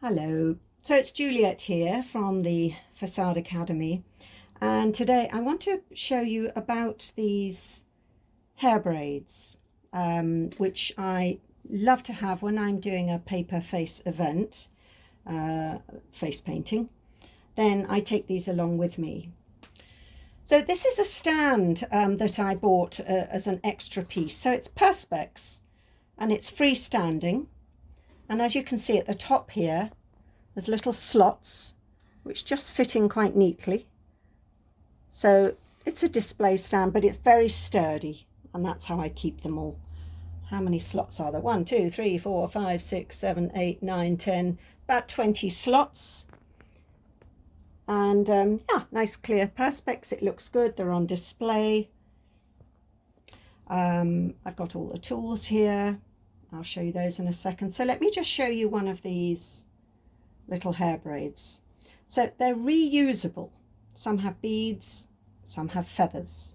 Hello, so it's Juliet here from the Facade Academy, and today I want to show you about these hair braids, which I love to have when I'm doing a paper face event, face painting. Then I take these along with me. So this is a stand that I bought as an extra piece. So it's Perspex and it's freestanding. And as you can see at the top here, there's little slots which just fit in quite neatly. So it's a display stand, but it's very sturdy, and that's how I keep them all. How many slots are there? 1, 2, 3, 4, 5, 6, 7, 8, 9, 10, about 20 slots. And yeah, nice clear Perspex. It looks good. They're on display. I've got all the tools here. I'll show you those in a second. So let me just show you one of these little hair braids. So they're reusable. Some have beads, some have feathers,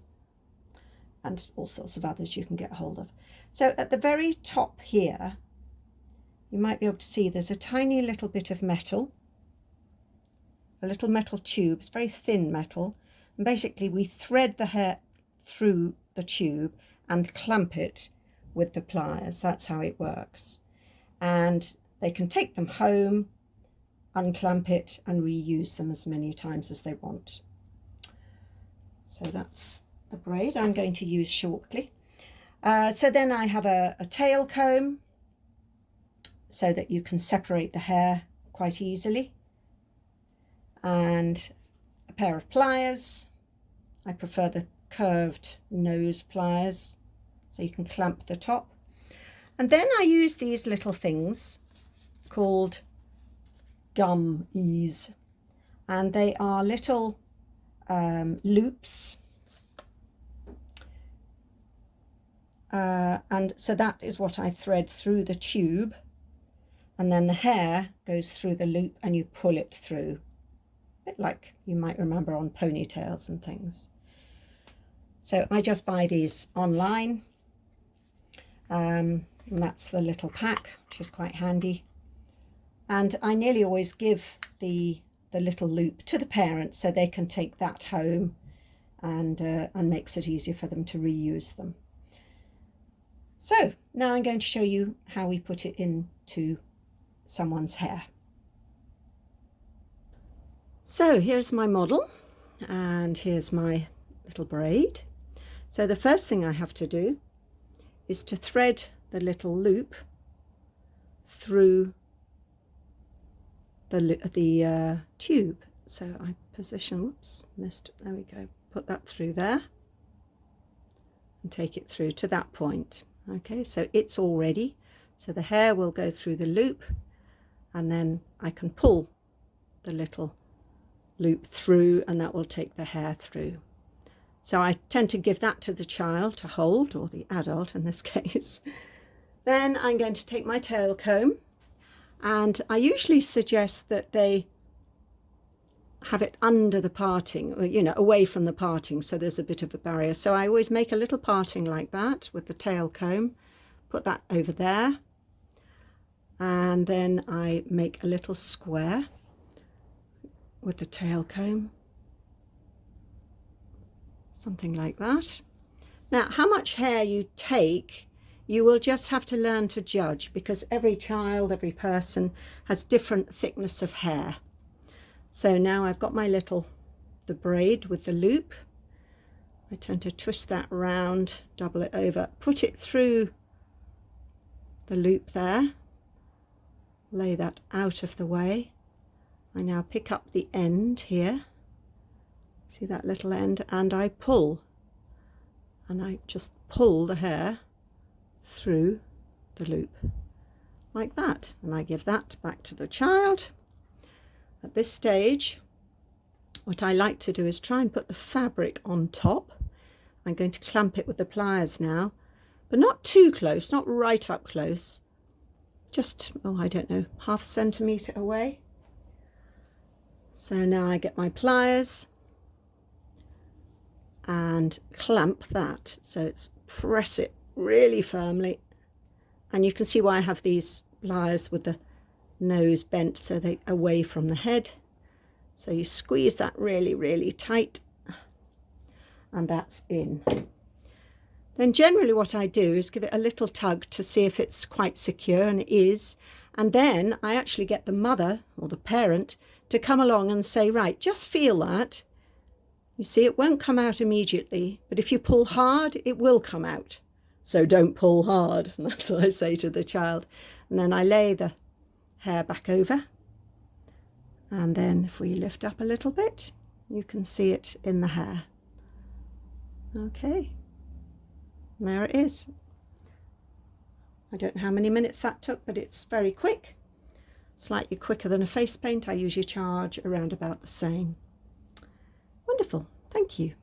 and all sorts of others you can get hold of. So at the very top here, you might be able to see there's a tiny little bit of metal, a little metal tube. It's very thin metal, and basically we thread the hair through the tube and clamp it with the pliers. That's how it works. And they can take them home, unclamp it, and reuse them as many times as they want. So that's the braid I'm going to use shortly. So then I have a tail comb so that you can separate the hair quite easily, and a pair of pliers. I prefer the curved nose pliers so you can clamp the top. And then I use these little things called gum ease, and they are little loops, and so that is what I thread through the tube, and then the hair goes through the loop and you pull it through, a bit like you might remember on ponytails and things. So I just buy these online, and that's the little pack, which is quite handy. And I nearly always give the little loop to the parents so they can take that home, and makes it easier for them to reuse them. So now I'm going to show you how we put it into someone's hair. So here's my model, and here's my little braid. So the first thing I have to do is to thread the little loop through the tube. So I position, whoops, missed, there we go, put that through there and take it through to that point. Okay, so it's all ready. So the hair will go through the loop, and then I can pull the little loop through, and that will take the hair through. So I tend to give that to the child to hold, or the adult in this case. Then I'm going to take my tail comb, and I usually suggest that they have it under the parting, or, you know, away from the parting, so there's a bit of a barrier. So I always make a little parting like that with the tail comb, put that over there, and then I make a little square with the tail comb, something like that. Now, how much hair you take, you will just have to learn to judge, because every child, every person has different thickness of hair. So now I've got the braid with the loop. I tend to twist that round, double it over, put it through the loop there, lay that out of the way. I now pick up the end here, see that little end, and I pull, and I just pull the hair through the loop like that, and I give that back to the child. At this stage, what I like to do is try and put the fabric on top. I'm going to clamp it with the pliers now, but not too close, not right up close, just, oh, I don't know, half a centimetre away. So now I get my pliers and clamp that, so it's press it really firmly, and you can see why I have these pliers with the nose bent so they're away from the head. So you squeeze that really, really tight, and that's in. Then generally what I do is give it a little tug to see if it's quite secure, and it is. And then I actually get the mother or the parent to come along and say, right, just feel that. You see, it won't come out immediately, but if you pull hard, it will come out. So don't pull hard. And that's what I say to the child. And then I lay the hair back over. And then if we lift up a little bit, you can see it in the hair. Okay. There it is. I don't know how many minutes that took, but it's very quick. Slightly quicker than a face paint. I usually charge around about the same. Wonderful. Thank you.